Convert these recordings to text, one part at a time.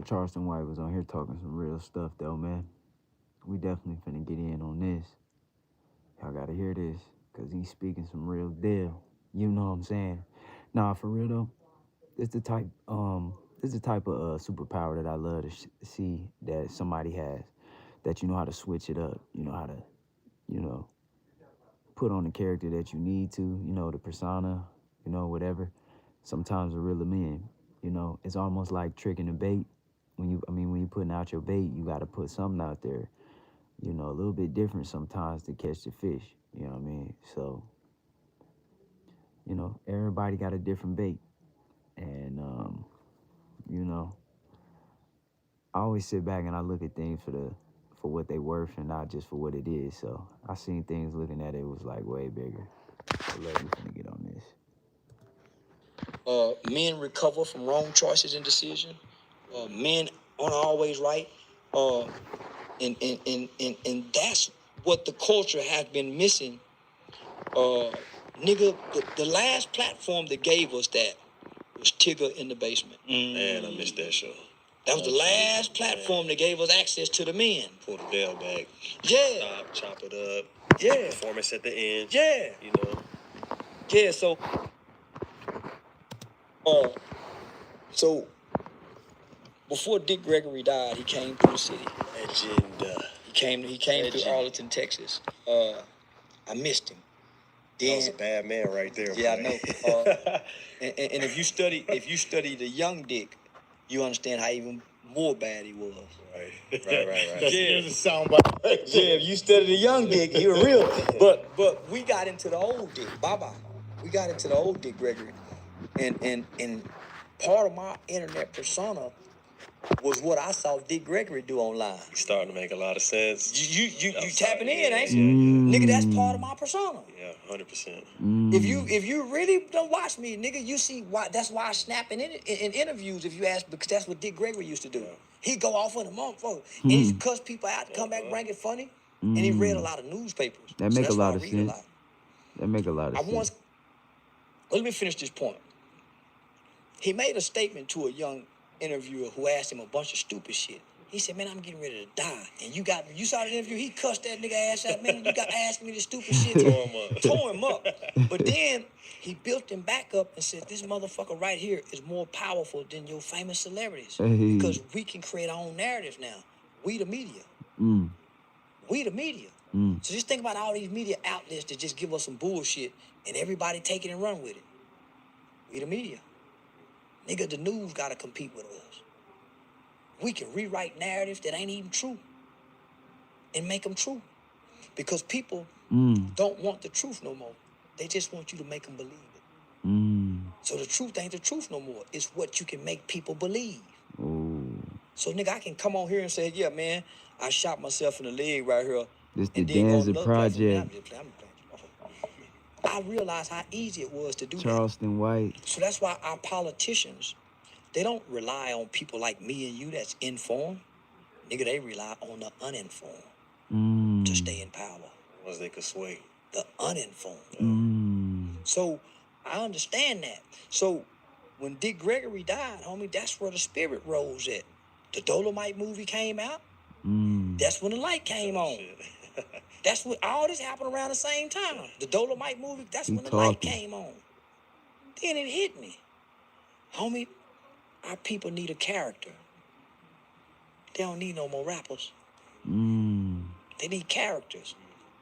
Charleston White was on here talking some real stuff, though, man. We definitely finna get in on this. Y'all gotta hear this, because he's speaking some real deal. You know what I'm saying? Nah, for real, though, this the type of superpower that I love to see that somebody has, that you know how to switch it up, you know how to, put on the character that you need to, the persona, whatever. Sometimes a real men, it's almost like tricking a bait. When you're putting out your bait, you got to put something out there, a little bit different sometimes to catch the fish, you know what I mean? So, everybody got a different bait. And, I always sit back and I look at things for what they worth and not just for what it is. So I seen things looking at it was like way bigger. So let me finna get on this. Men recover from wrong choices and decisions. Men aren't always right. And that's what the culture has been missing. Nigga, the last platform that gave us that was Tigger in the Basement. Man, I missed that show. That was the last platform that gave us access to the men. Pull the veil back. Yeah. Stop, chop it up. Yeah. Performance at the end. Yeah. Yeah, so before Dick Gregory died, he came through the city. Legend. He came through Arlington, Texas. I missed him. That was a bad man right there. Yeah, man. I know. And if you study the young Dick, you understand how even more bad he was. Right. Yeah, if you study the young Dick, he was real. But we got into the old Dick. Bye-bye. We got into the old Dick Gregory. And part of my internet persona was what I saw Dick Gregory do online. You starting to make a lot of sense. You tapping in, ain't you? Nigga, that's part of my persona. Yeah, 100%. If you really don't watch me, nigga, you see why. That's why I snap in interviews. If you ask, because that's what Dick Gregory used to do. He go off on the motherfucker and he cuss people out, come back, bring it funny, and he read a lot of newspapers. That make a lot of sense. That make a lot of sense. Let me finish this point. He made a statement to a young interviewer who asked him a bunch of stupid shit. He said, "Man, I'm getting ready to die." And you saw the interview. He cussed that nigga ass out. "Man, you got asking me this stupid shit." Tore him up. But then he built him back up and said, "This motherfucker right here is more powerful than your famous celebrities because we can create our own narratives now. We the media. We the media. So just think about all these media outlets that just give us some bullshit and everybody take it and run with it. We the media. Nigga, the news got to compete with us. We can rewrite narratives that ain't even true and make them true. Because people don't want the truth no more. They just want you to make them believe it. So the truth ain't the truth no more. It's what you can make people believe. So, nigga, I can come on here and say, "Yeah, man, I shot myself in the leg right here." This the Danza Project. I realized how easy it was to do Charleston White. So that's why our politicians, they don't rely on people like me and you that's informed. Nigga, they rely on the uninformed to stay in power. Ones they could sway. The uninformed. So I understand that. So when Dick Gregory died, homie, that's where the spirit rose at. The Dolomite movie came out. That's when the light came on. That's what all this happened around the same time. The Dolomite movie, that's when the light came on. Then it hit me. Homie, our people need a character. They don't need no more rappers. They need characters.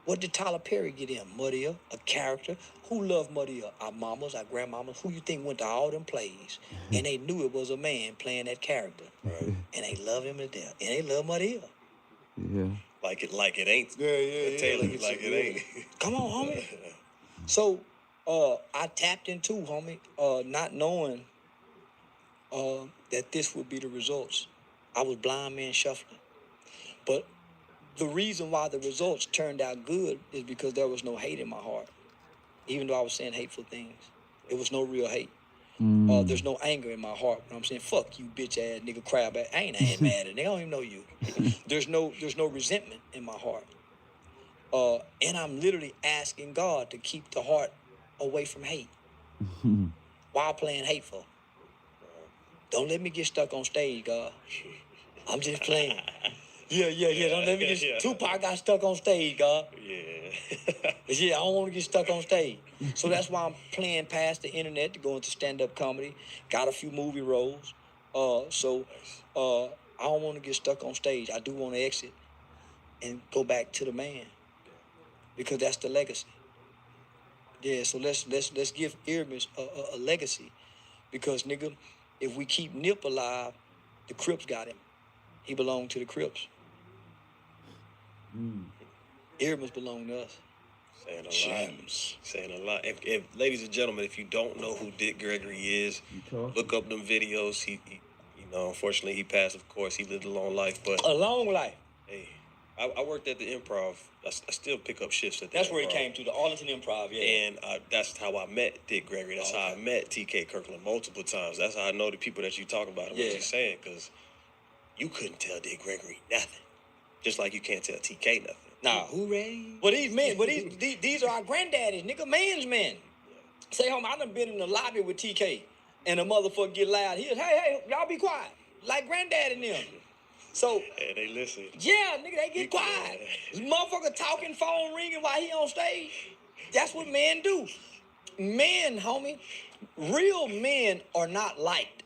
What did Tyler Perry get in? Muddy, a character. Who loved Muddy? Our mamas, our grandmamas. Who you think went to all them plays? And they knew it was a man playing that character. And they love him to death. And they love Muddy. Yeah. Like it ain't. Yeah. Taylor, like it ain't. Come on, homie. So, I tapped into, homie, not knowing that this would be the results. I was blind man shuffling. But the reason why the results turned out good is because there was no hate in my heart. Even though I was saying hateful things. It was no real hate. There's no anger in my heart when I'm saying, "Fuck you, bitch ass nigga, crab ass." I ain't mad at nigga. I don't even know you. There's no resentment in my heart. And I'm literally asking God to keep the heart away from hate while playing hateful. Don't let me get stuck on stage, God. I'm just playing. Yeah. Don't let me get Yeah. Tupac got stuck on stage, God. Yeah. Yeah, I don't want to get stuck on stage. So that's why I'm playing past the internet to go into stand-up comedy. Got a few movie roles. I don't want to get stuck on stage. I do want to exit and go back to the man because that's the legacy. Yeah, so let's give Earmus a legacy because nigga, if we keep Nip alive, the Crips got him. He belonged to the Crips. Earmus belonged to us. Saying a Gems. lot. Saying a lot. If ladies and gentlemen, if you don't know who Dick Gregory is, look up them videos. He you know, unfortunately he passed, of course. He lived a long life, but A long life. hey, I worked at the Improv. I still pick up shifts at the That's Improv. where he came to, the Arlington Improv, yeah. And that's how I met Dick Gregory. That's how I met T.K. Kirkland multiple times. That's how I know the people that you talk about and what Yeah. you're saying, because you couldn't tell Dick Gregory nothing. Just like you can't tell T.K. nothing. Nah, hooray. Well, these men, these are our granddaddies, nigga, man's men. Say, homie, I done been in the lobby with TK, and the motherfucker get loud. He was, hey, y'all be quiet. Like granddad and them. So, And they listen. yeah, nigga, they get quiet. This motherfucker talking, phone ringing while he on stage. That's what men do. Men, homie, real men are not liked.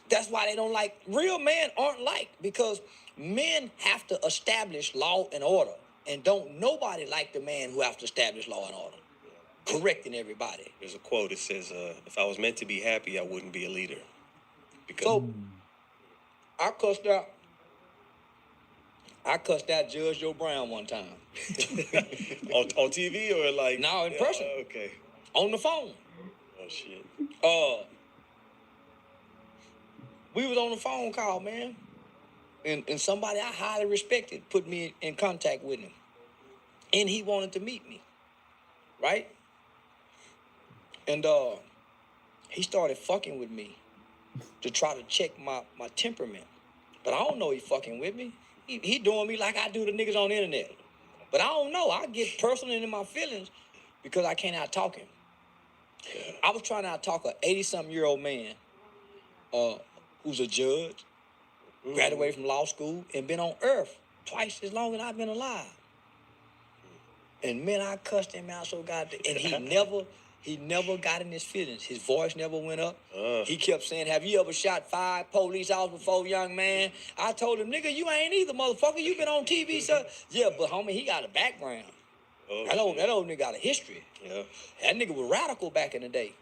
That's why they don't like, real men aren't liked because men have to establish law and order. And don't nobody like the man who has to establish law and order. Correcting everybody. There's a quote that says, if I was meant to be happy, I wouldn't be a leader. Because So, I cussed out Judge Joe Brown one time. on TV or like? No, in person. Okay. On the phone. Oh, shit. We was on the phone call, man. And somebody I highly respected put me in contact with him. And he wanted to meet me. Right? And he started fucking with me to try to check my temperament. But I don't know he fucking with me. He doing me like I do the niggas on the internet. But I don't know. I get personal into my feelings because I can't out-talk him. I was trying to out-talk a 80-something-year-old man who's a judge, graduated from law school, and been on earth twice as long as I've been alive. And man, I cussed him out so goddamn, and he never got in his feelings. His voice never went up. He kept saying, have you ever shot 5 police officers before, young man? I told him, nigga, you ain't either, motherfucker. You been on TV, sir. Yeah, but homie, he got a background. That old nigga got a history. Yeah. That nigga was radical back in the day.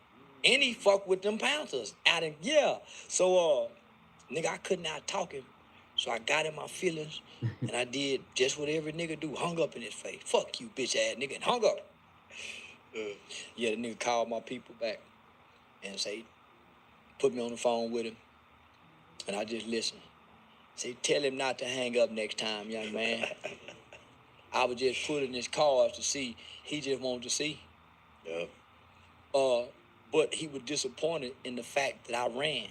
And he fucked with them Panthers. So, nigga, I couldn't out-talk him. So I got in my feelings, and I did just what every nigga do, hung up in his face. Fuck you, bitch-ass nigga, and hung up. Yeah, the nigga called my people back and say, put me on the phone with him, and I just listened. Say, tell him not to hang up next time, young man. I was just putting his cards to see. He just wanted to see. Yeah. But he was disappointed in the fact that I ran.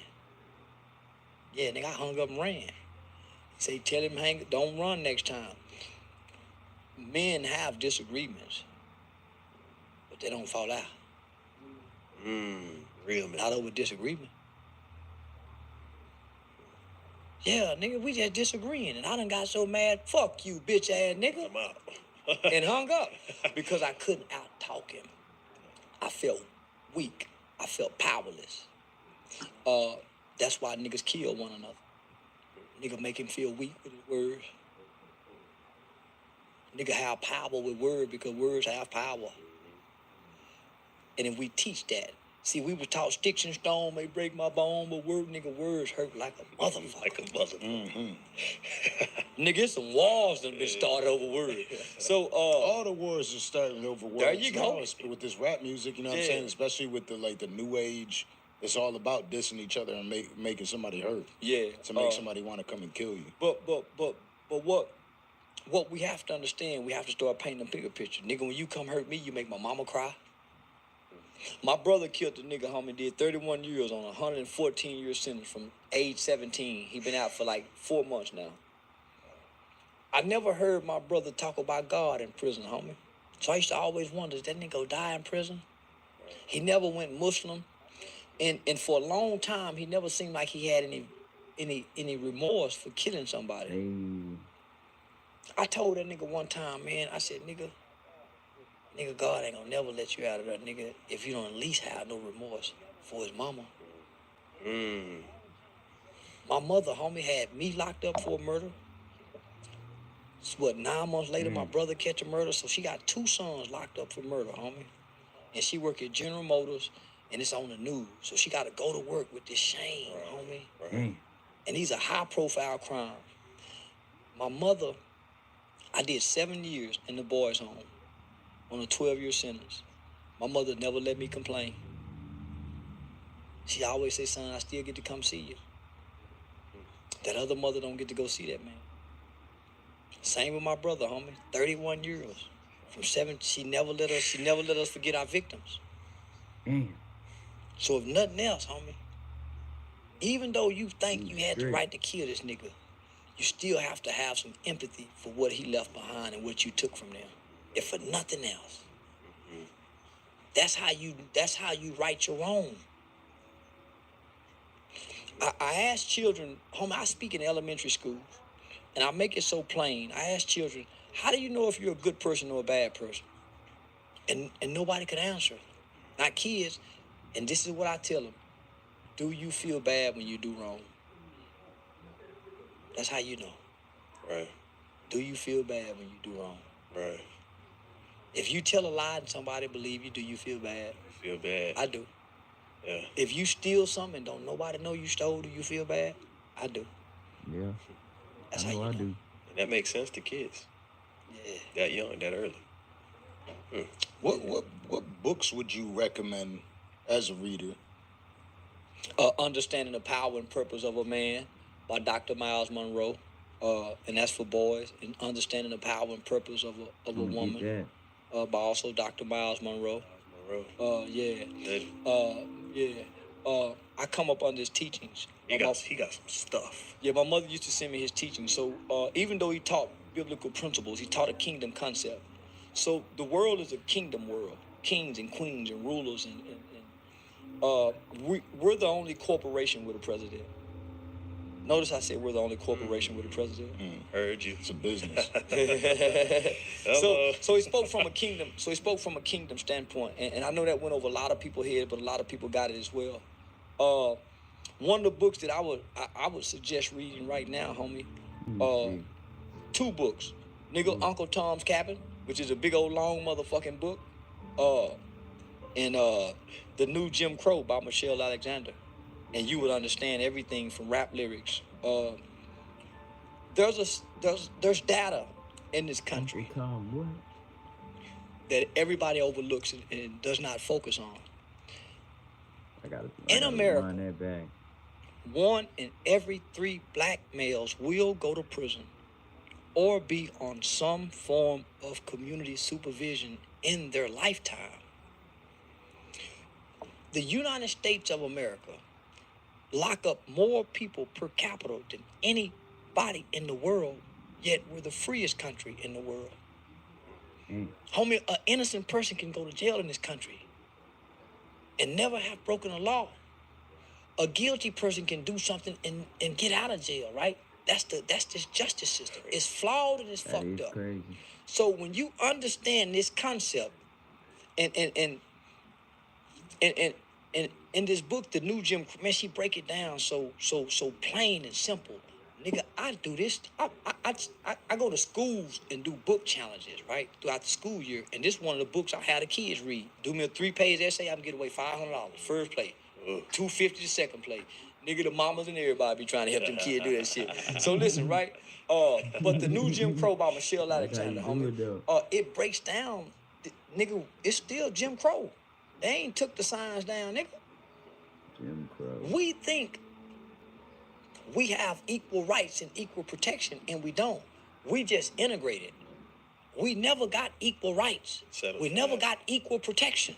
Yeah, nigga, I hung up and ran. He say, tell him don't run next time. Men have disagreements, but they don't fall out. Real man. Not over disagreement. Yeah, nigga, we just disagreeing, and I done got so mad, fuck you, bitch ass nigga, I'm out. and hung up because I couldn't out-talk him. I felt weak. I felt powerless. That's why niggas kill one another. Nigga make him feel weak with his words. Nigga have power with words because words have power. And if we teach that, see, we were taught sticks and stone may break my bone, but words hurt like a motherfucker. Like a motherfucker. Nigga, it's some wars that been started over words. So, All the wars are starting over words. There you go. Now, with this rap music, you know what I'm Yeah. saying? Especially with the new age, it's all about dissing each other and making somebody hurt. yeah. To make somebody want to come and kill you. But what we have to understand, we have to start painting a bigger picture. Nigga, when you come hurt me, you make my mama cry. My brother killed the nigga, homie, did 31 years on a 114-year sentence from age 17. He been out for like 4 months now. I never heard my brother talk about God in prison, homie. So I used to always wonder, is that nigga gonna die in prison? He never went Muslim. And for a long time, he never seemed like he had any remorse for killing somebody. Hey. I told that nigga one time, man, I said, nigga, God ain't gonna never let you out of that, nigga, if you don't at least have no remorse for his mama. My mother, homie, had me locked up for a murder. So what, 9 months later, my brother catch a murder, so she got 2 sons locked up for murder, homie. And she work at General Motors, and it's on the news. So she got to go to work with this shame, homie. And these are high-profile crimes. My mother, I did 7 years in the boys' home on a 12-year sentence. My mother never let me complain. She always say, son, I still get to come see you. That other mother don't get to go see that man. Same with my brother, homie. 31 years. From 7, she never let us forget our victims. So if nothing else, homie, even though you think you had the right to kill this nigga, you still have to have some empathy for what he left behind and what you took from them. If for nothing else. That's how you right your wrong. I ask children, homie, I speak in elementary schools, and I make it so plain. I ask children, how do you know if you're a good person or a bad person? And nobody could answer. Not kids. And this is what I tell them. Do you feel bad when you do wrong? That's how you know. Right. Do you feel bad when you do wrong? Right. If you tell a lie and somebody believe you, do you feel bad? I feel bad. I do. Yeah. If you steal something and don't nobody know you stole, do you feel bad? I do. Yeah. That's I how know you I know. do. And that makes sense to kids. Yeah. That young, that early. What books would you recommend as a reader? Understanding the Power and Purpose of a Man by Dr. Miles Monroe. And that's for boys. And Understanding the Power and Purpose of a Woman by also Dr. Miles Monroe. Yeah. I come up under his teachings. He got some stuff. Yeah, my mother used to send me his teachings. So even though he taught biblical principles, he taught a kingdom concept. So the world is a kingdom world. Kings and queens and rulers and we're the only corporation with a president. Notice I said we're the only corporation with a president. Heard you. It's a business. So he spoke from a kingdom. So he spoke from a kingdom standpoint, and I know that went over a lot of people's head, but a lot of people got it as well. One of the books that I would suggest reading right now, homie. 2 books. Nigga, Uncle Tom's Cabin, which is a big old long motherfucking book. And The New Jim Crow by Michelle Alexander. And you would understand everything from rap lyrics. There's data in this country that everybody overlooks and does not focus on. In America, run that back. 1 in every 3 black males will go to prison or be on some form of community supervision in their lifetime. The United States of America lock up more people per capita than anybody in the world, yet we're the freest country in the world. Homie, an innocent person can go to jail in this country and never have broken a law. A guilty person can do something and get out of jail, right? That's this justice system. It's flawed and it's fucked up. Crazy. So when you understand this concept, and in this book, The New Jim, man, she break it down so plain and simple. Nigga, I do this. I go to schools and do book challenges, right, throughout the school year. And this one of the books I had the kids read. Do me a 3-page essay, I can get away $500 first play, $250 the second play. Nigga, the mamas and everybody be trying to help them kids do that shit. So listen, right? But The New Jim Crow by Michelle Alexander, homie, it breaks down. Nigga, it's still Jim Crow. They ain't took the signs down, nigga. Jim Crow. We think we have equal rights and equal protection, and we don't. We just integrated. We never got equal rights. We never got equal protection.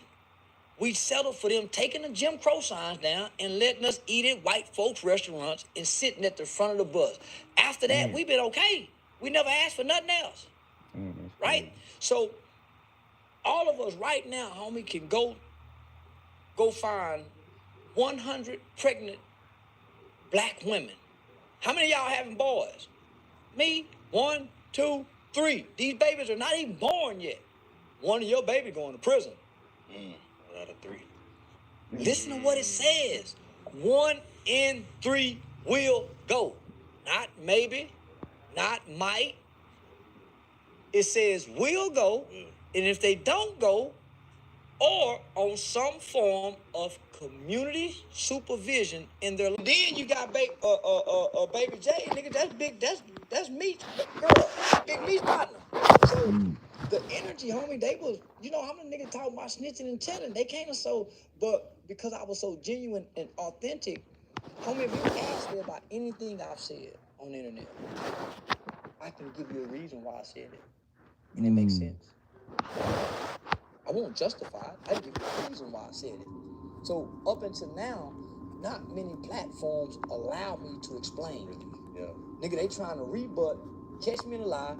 We settled for them taking the Jim Crow signs down and letting us eat at white folks' restaurants and sitting at the front of the bus. After that, we've been okay. We never asked for nothing else. Right? Crazy. So all of us right now, homie, can go find 100 pregnant black women. How many of y'all having boys? Me, 1, 2, 3. These babies are not even born yet. One of your baby going to prison. 1 out of 3. Listen to what it says. 1 in 3 will go. Not maybe, not might. It says will go, and if they don't go, or on some form of community supervision in their. Then you got baby J, nigga. That's big. That's me, girl. Big me's partner. So the energy, homie, they was. You know how many niggas talking about snitching and telling? They came so, but because I was so genuine and authentic, homie, if you ask me about anything I've said on the internet, I can give you a reason why I said it, and it makes sense. I won't justify it. I give you a reason why I said it. So up until now, not many platforms allow me to explain. Yeah. Nigga, they trying to rebut, catch me in a lie,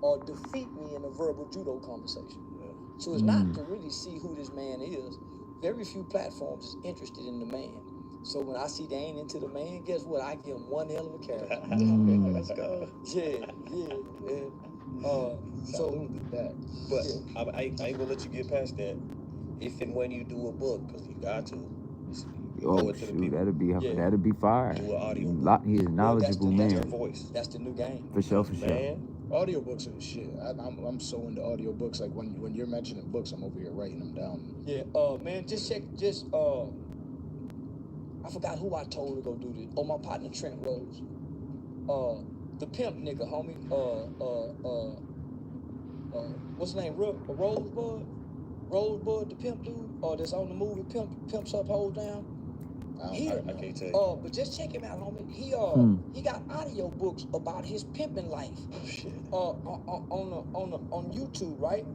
or defeat me in a verbal judo conversation. Yeah. So it's not to really see who this man is. Very few platforms is interested in the man. So when I see they ain't into the man, guess what? I give them one hell of a character. Let's go. Yeah. So that. But yeah. I ain't gonna let you get past that. If and when you do a book, because you got to. Oh, shoot, that'd be fire. Do an audio book. He's a knowledgeable man. That's your voice. That's the new game. For sure. Man. Audiobooks are the shit. I'm so into audiobooks. Like when you're mentioning books, I'm over here writing them down. Yeah, man, just check. I forgot who I told to go do this. Oh, my partner Trent Rose. The pimp nigga, homie. What's his name? Rosebud, the pimp dude. That's on the movie Pimps Up, Hold Down. I can't tell you. But just check him out, homie. He got audio books about his pimping life. Oh shit. On YouTube, right?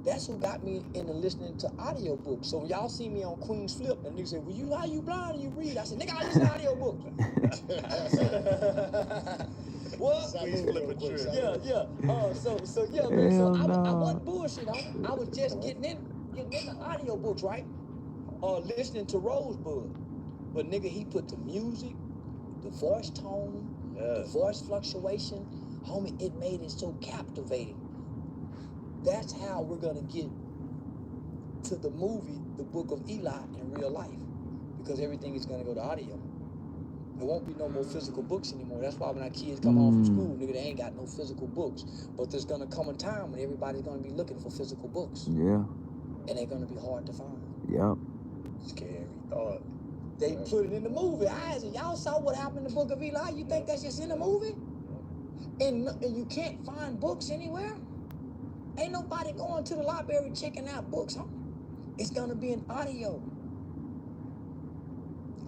That's who got me into listening to audio books. So when y'all see me on Queen's Flip, and niggas say, "Well, how you blind and you read?" I said, "Nigga, I listen to audio books." What? Yeah. I wasn't bullshit. I was just getting into audio books, right? Listening to Rosebud. But nigga, he put the music, the voice tone, the voice fluctuation, homie, it made it so captivating. That's how we're gonna get to the movie, The Book of Eli, in real life. Because everything is gonna go to audio. There won't be no more physical books anymore. That's why when our kids come home from school, nigga, they ain't got no physical books. But there's gonna come a time when everybody's gonna be looking for physical books. Yeah. And they're gonna be hard to find. Yep. Scary thought. They put it in the movie. Y'all saw what happened in the Book of Eli? You think that's just in the movie? And you can't find books anywhere? Ain't nobody going to the library checking out books, huh? It's gonna be in audio.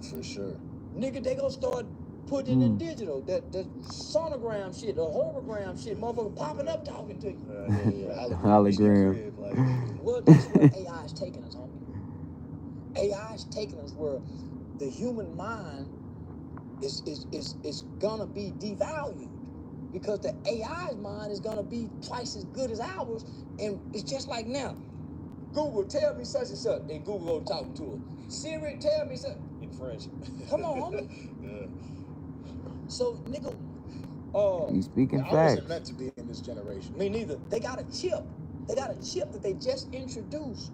For sure. Nigga, they gonna start putting it in digital. That sonogram shit, the hologram shit, motherfucker popping up talking to you. Hologram. Well, that's where AI is taking us, homie. AI is taking us where the human mind is gonna be devalued. Because the AI's mind is gonna be twice as good as ours, and it's just like now. Google, tell me such and such, and Google go talk to her. Siri, tell me such. In French. Come on, homie. Yeah. So, nigga, you speaking I facts. wasn't meant to be in this generation. Me neither. They got a chip. They got a chip that they just introduced.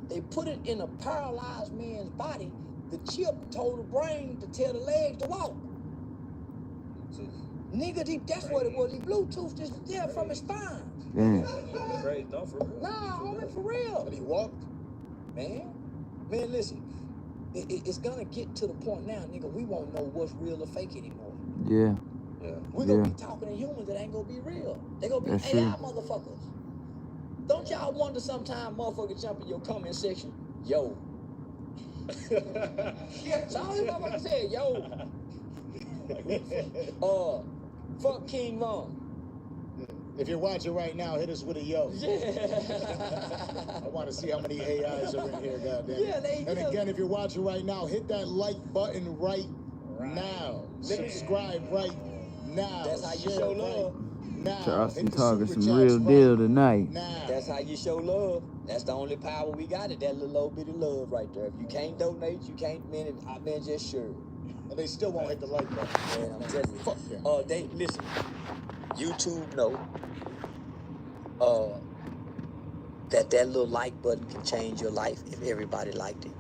They put it in a paralyzed man's body. The chip told the brain to tell the legs to walk. Nigga, that's what it was. He Bluetoothed is there from his spine. Damn. Crazy, no, for real. Nah, homie, for real. But he walked. Man, listen. It's gonna get to the point now, nigga, we won't know what's real or fake anymore. Yeah. We're gonna be talking to humans that ain't gonna be real. They gonna be AI motherfuckers. Don't y'all wonder sometime motherfuckers jump in your comment section? Yo. That's all these motherfuckers said, yo. Fuck King Von. If you're watching right now, hit us with a yo. Yeah. I want to see how many AIs are in here, goddamn. Yeah, And again, if you're watching right now, hit that like button right now. Subscribe right now. That's how you show love. Now, Charleston hit the talking super some chats real right deal tonight. now. That's how you show love. That's the only power we got, is that little old bit of love right there. If you can't donate, you can't, man, just sure. And they still won't hit the like button. Man, I'm telling you. Fuck them. They listen. YouTube know that little like button can change your life if everybody liked it.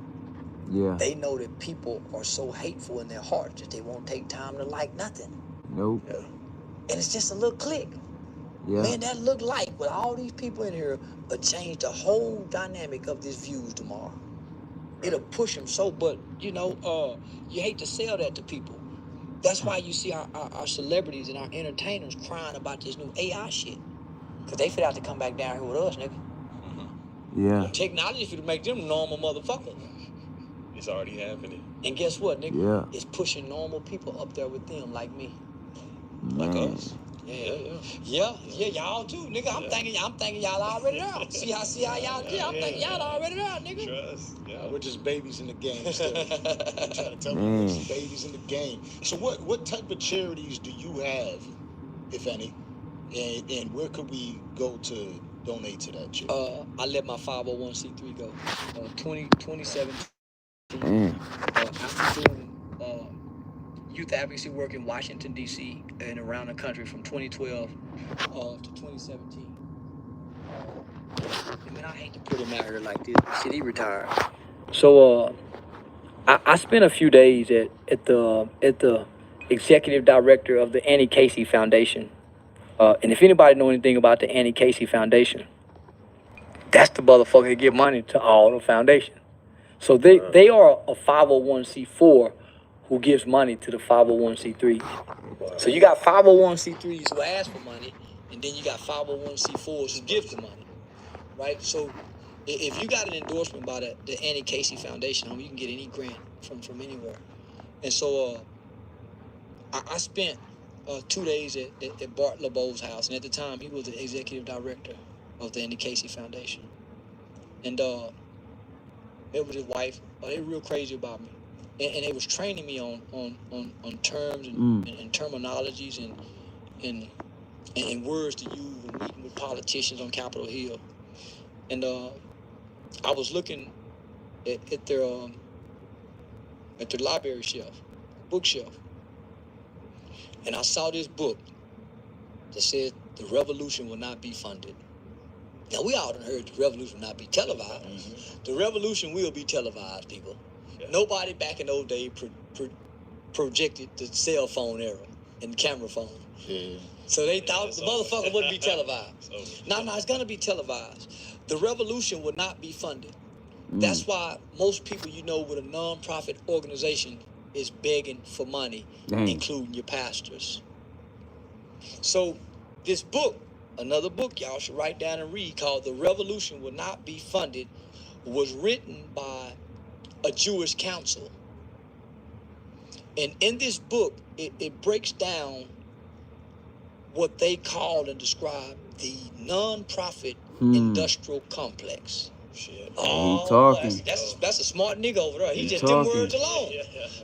Yeah. They know that people are so hateful in their hearts that they won't take time to like nothing. Nope. Yeah. And it's just a little click. Yeah. Man, that look like with all these people in here will change the whole dynamic of this views tomorrow. It'll push them so, but you hate to sell that to people. That's why you see our celebrities and our entertainers crying about this new AI shit. Cause they fit out to come back down here with us, nigga. Yeah. Technology should make them normal motherfuckers. It's already happening. And guess what, nigga? Yeah. It's pushing normal people up there with them, like me. Like Man. us. Yeah, y'all too, nigga. I'm thinking y'all already there. See how y'all did? I'm thinking y'all already there, nigga. Trust. Yeah. We're just babies in the game still. I'm trying to tell you, we're just babies in the game. So what type of charities do you have, if any? And where could we go to donate to that charity? I let my 501c3 go. 2017. After doing youth advocacy work in Washington, D.C. and around the country from 2012 to 2017. I mean, I hate to put him out here like this, but shit, he retired. So I spent a few days at the executive director of the Annie Casey Foundation. And if anybody know anything about the Annie Casey Foundation, that's the motherfucker that give money to all the foundation. So they are a 501c4 who gives money to the 501c3s. So you got 501c3s who ask for money, and then you got 501c4s who give the money, right? So if you got an endorsement by the Annie Casey Foundation, you can get any grant from anywhere. And so I spent 2 days at Bart LeBeau's house, and at the time he was the executive director of the Annie Casey Foundation. And it was his wife. They were real crazy about me. And they was training me on terms and terminologies and words to use when meeting with politicians on Capitol Hill. And I was looking at their library shelf, bookshelf, and I saw this book that said the revolution will not be funded. Now we all done heard the revolution will not be televised. Mm-hmm. The revolution will be televised, people. Yeah. Nobody back in those days projected the cell phone era and camera phone. Yeah. So they thought the motherfucker wouldn't be televised. No, it's gonna be televised. The revolution will not be funded. That's why most people with a non-profit organization is begging for money, including your pastors. So this book, another book y'all should write down and read, called The Revolution Will Not Be Funded, was written by a Jewish council. And in this book, it breaks down what they call and describe the non-profit industrial complex. Shit. Oh, he talking. That's a smart nigga over there. He just talking. Them words alone.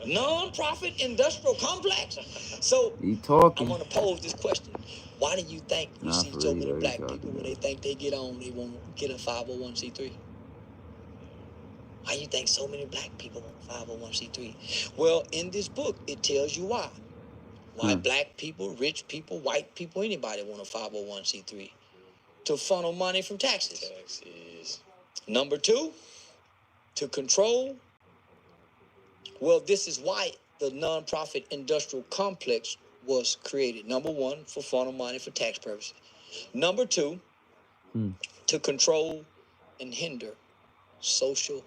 Non-profit industrial complex. So he talking. I'm gonna pose this question: why do you think you see so many black people when they think they get on, they want to get a 501c3? Why you think so many black people want a 501c3? Well, in this book, it tells you why. Why black people, rich people, white people, anybody want a 501c3 to funnel money from taxes. Number two, to control. Well, this is why the nonprofit industrial complex was created. Number one, for funnel money for tax purposes. Number two, to control and hinder social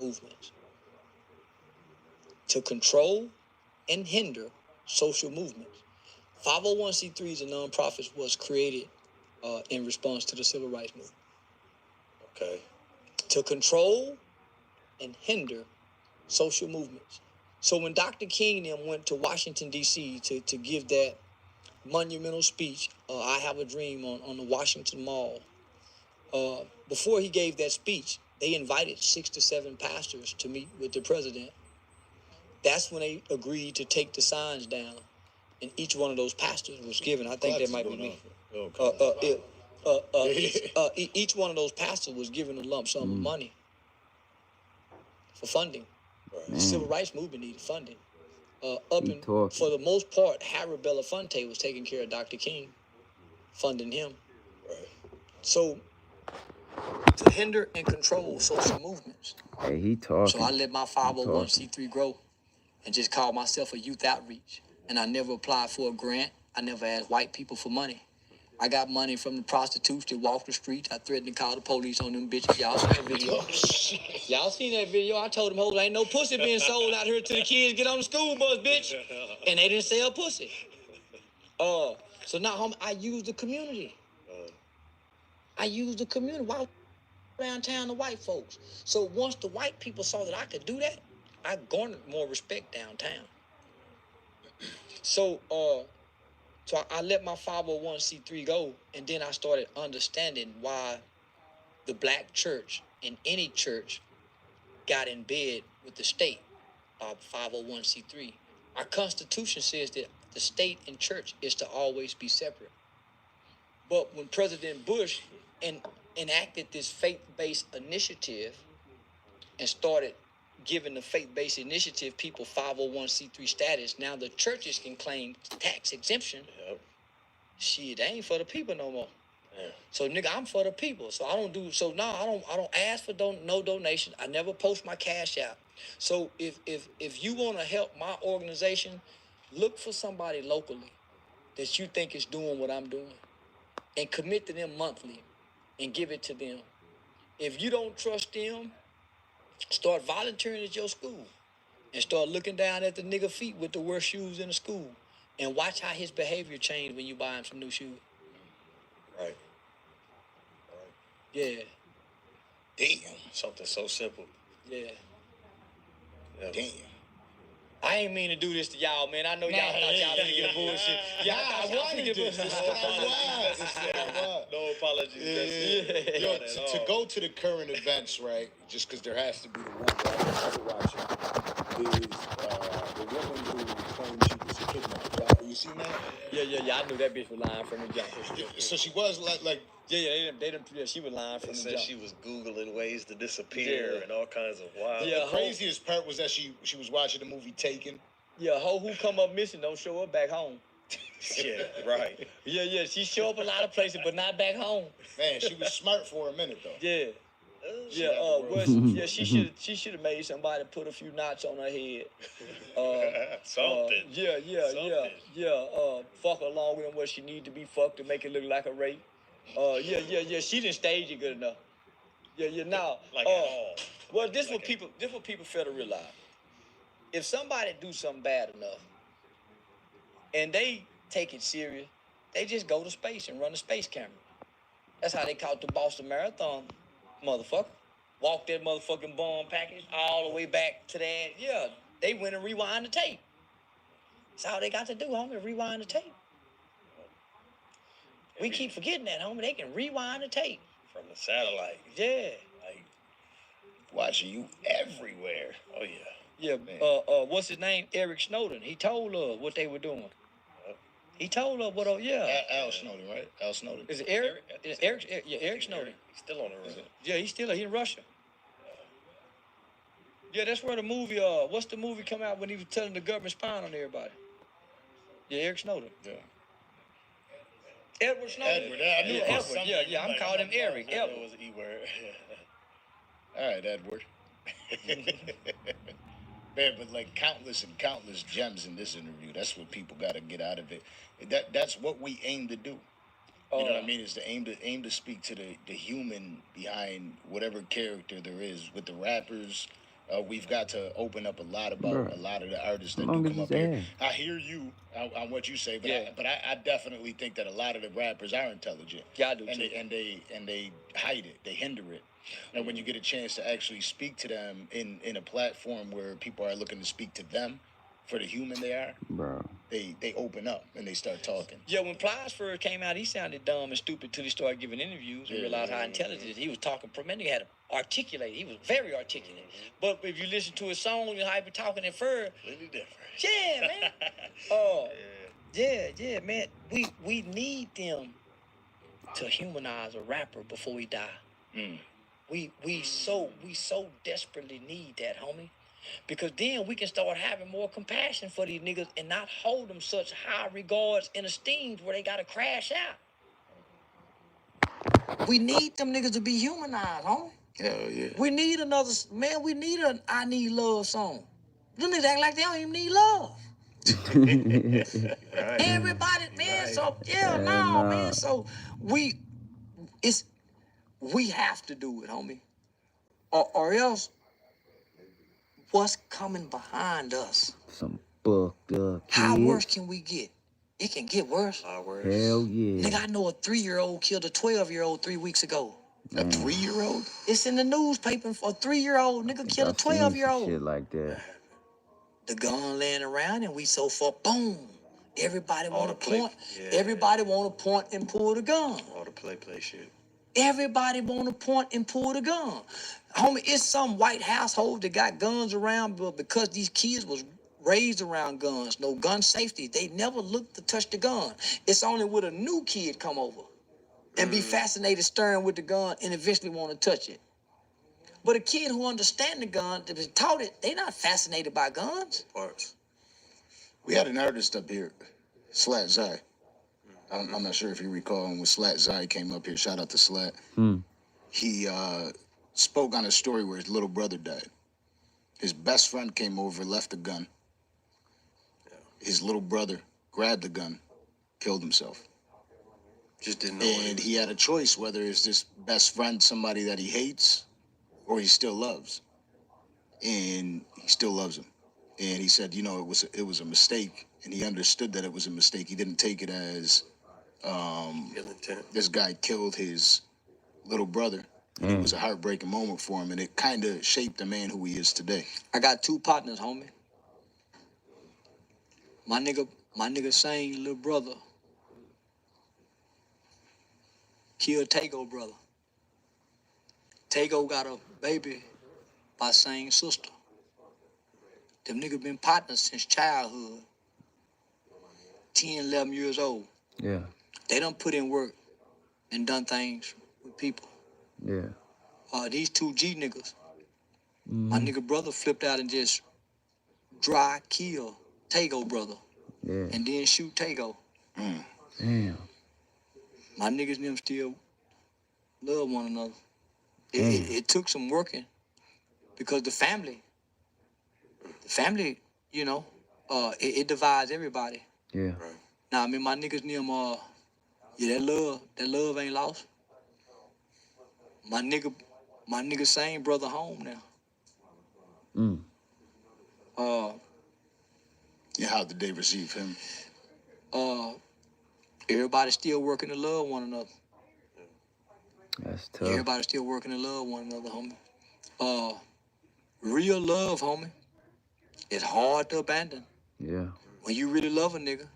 movements. To control and hinder social movements. 501c3s and nonprofits was created in response to the civil rights movement. Okay. To control and hinder social movements. So when Dr. King and them went to Washington, D.C. to give that monumental speech, I Have a Dream on the Washington Mall, before he gave that speech, they invited 6 to 7 pastors to meet with the president. That's when they agreed to take the signs down, and each one of those pastors was given. I think that might be me. Each one of those pastors was given a lump sum of money for funding. The civil rights movement needed funding. For the most part, Harry Belafonte was taking care of Dr. King, funding him. So, to hinder and control social movements. Hey, he talking. So I let my 501c3 grow and just called myself a youth outreach. And I never applied for a grant. I never asked white people for money. I got money from the prostitutes that walk the streets. I threatened to call the police on them bitches. Y'all seen that video? Y'all seen that video? I told them, "Hold, ain't no pussy being sold out here to the kids. Get on the school bus, bitch." And they didn't sell pussy. So now, homie, I use the community. Why around town the white folks? So once the white people saw that I could do that, I garnered more respect downtown. So I let my 501c3 go, and then I started understanding why the black church in any church got in bed with the state by 501c3. Our Constitution says that the state and church is to always be separate. But when President Bush enacted this faith-based initiative and started giving the faith-based initiative people 501c3 status, now the churches can claim tax exemption. Yep. Shit, they ain't for the people no more. Yeah. So nigga, I'm for the people. So I don't ask for no donation. I never post my cash out. So if you want to help my organization, look for somebody locally that you think is doing what I'm doing and commit to them monthly and give it to them. If you don't trust them, start volunteering at your school and start looking down at the nigga feet with the worst shoes in the school and watch how his behavior change when you buy him some new shoes. Right. Yeah. Damn. Something so simple. Yeah. Damn. I ain't mean to do this to y'all, man. I know y'all thought y'all finna get a bullshit. I wanted this. No apologies. Yo, to go to the current events, right? Just because there has to be the one that I'm watching is the woman who claimed she was a kidnapper. You seen that? Yeah. I knew that bitch was lying from the jump. So she was like. She was lying from the jump. She was Googling ways to disappear and all kinds of wild. Yeah, the craziest part was that she was watching the movie Taken. Yeah, who come up missing don't show up back home. Yeah, right. Yeah, she show up a lot of places, but not back home. Man, she was smart for a minute though. Yeah. She should have made somebody put a few knots on her head. Something. Fuck her longer than what she need to be fucked to make it look like a rape. She didn't stage it good enough. Now. Well, this what people fail to realize. If somebody do something bad enough, and they take it serious, they just go to space and run a space camera. That's how they caught the Boston Marathon, motherfucker. Walked that motherfucking bomb package all the way back to that. Yeah, they went and rewind the tape. That's all they got to do, homie, rewind the tape. We keep forgetting that, homie. They can rewind the tape. From the satellite. Yeah. Like, watching you everywhere. Oh, yeah. Yeah, what's his name? Eric Snowden. He told us what they were doing. He told us what, Al Snowden, right? Al Snowden. Is it Eric? Eric Snowden. He's still on the road. Yeah, he's in Russia. Yeah, that's where the movie, what's the movie come out when he was telling the government spying on everybody? Yeah, Eric Snowden. Yeah. Edward Snowden. Edward, I knew Edward. Yeah, I'm calling him Eric. Edward was an E-word. All right, Edward. Man, but like countless gems in this interview. That's what people got to get out of it. That's what we aim to do. You know what I mean? Is to aim to speak to the human behind whatever character there is. With the rappers, we've got to open up a lot about a lot of the artists that do come up here. I hear you on what you say, but I definitely think that a lot of the rappers are intelligent. Yeah, I do and too. They hide it. They hinder it. And when you get a chance to actually speak to them in a platform where people are looking to speak to them for the human they are, bro, they open up and they start talking. Yeah, when Plies first came out, he sounded dumb and stupid till he started giving interviews and realized how intelligent he was talking. He had articulate. He was very articulate. But if you listen to his songs and how he was talking at first, Really different. yeah, man. Yeah, man. We need them to humanize a rapper before he die. We so desperately need that, homie. Because then we can start having more compassion for these niggas and not hold them such high regards and esteem where they gotta crash out. We need them niggas to be humanized, homie. Hell yeah. We need another, man, we need an I Need Love song. Them niggas act like they don't even need love. Right. Everybody, man, so, man, so we have to do it, homie. Or else, what's coming behind us? Some fucked up kids. How worse can we get? It can get worse. Hell yeah. Nigga, I know a 3-year-old killed a 12-year-old 3 weeks ago. A 3-year-old? It's in the newspaper for a 3-year-old nigga killed a 12-year-old. Shit like that. The gun laying around and we so far, boom. Everybody want to point. Yeah. Everybody want to point and pull the gun. All the play shit. Everybody want to point and pull the gun. Homie, it's some white household that got guns around, but because these kids was raised around guns, no gun safety, they never looked to touch the gun. It's only with a new kid come over and be fascinated staring with the gun and eventually want to touch it. But a kid who understands the gun, that is taught it, they not fascinated by guns. Parts. We had an artist up here, Slat Zai. I'm not sure if you recall when Slat Zai came up here. Shout out to Slat. He spoke on a story where his little brother died. His best friend came over, left the gun. His little brother grabbed the gun, killed himself. Just didn't know. And he had a choice whether it's this best friend somebody that he hates or he still loves. And he still loves him. And he said, you know, it was a mistake. And he understood that it was a mistake. He didn't take it as this guy killed his little brother. And it was a heartbreaking moment for him. And it kind of shaped the man who he is today. I got 2 partners, homie. My nigga Sane, little brother, killed Tego brother. Tego got a baby by Sane's sister. Them niggas been partners since childhood. 10, 11 years old. Yeah. They done put in work and done things with people. Yeah. These 2 G niggas. My nigga brother flipped out and just dry kill Tego brother. Yeah. And then shoot Tego. Damn. My niggas and them still love one another. It took some working because the family, you know, it divides everybody. Yeah. Right. Now, I mean, my niggas and them, that love ain't lost. My nigga same brother home now. Yeah, how did they receive him? Everybody still working to love one another. That's tough. Everybody still working to love one another, homie. Real love, homie, it's hard to abandon. Yeah. When you really love a nigga.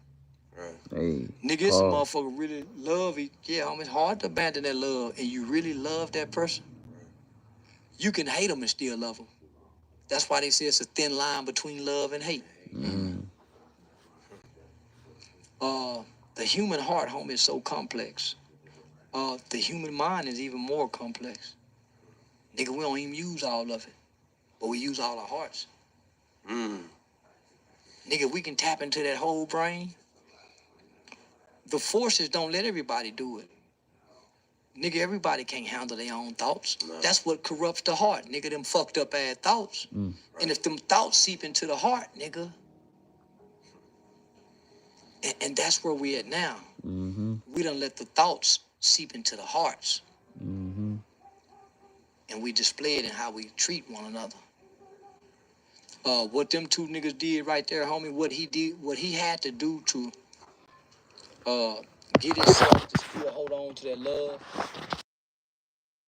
Right. Hey. Nigga, it's a motherfucker really love. Yeah, homie, it's hard to abandon that love, and you really love that person. You can hate them and still love them. That's why they say it's a thin line between love and hate. The human heart, homie, is so complex. The human mind is even more complex. Nigga, we don't even use all of it, but we use all our hearts. Nigga, we can tap into that whole brain. The forces don't let everybody do it. Nigga, everybody can't handle their own thoughts. No. That's what corrupts the heart, nigga, them fucked up ass thoughts. And if them thoughts seep into the heart, nigga, and that's where we at now. We done let the thoughts seep into the hearts. And we display it in how we treat one another. What them 2 niggas did right there, homie, what he had to do to get himself to still hold on to that love.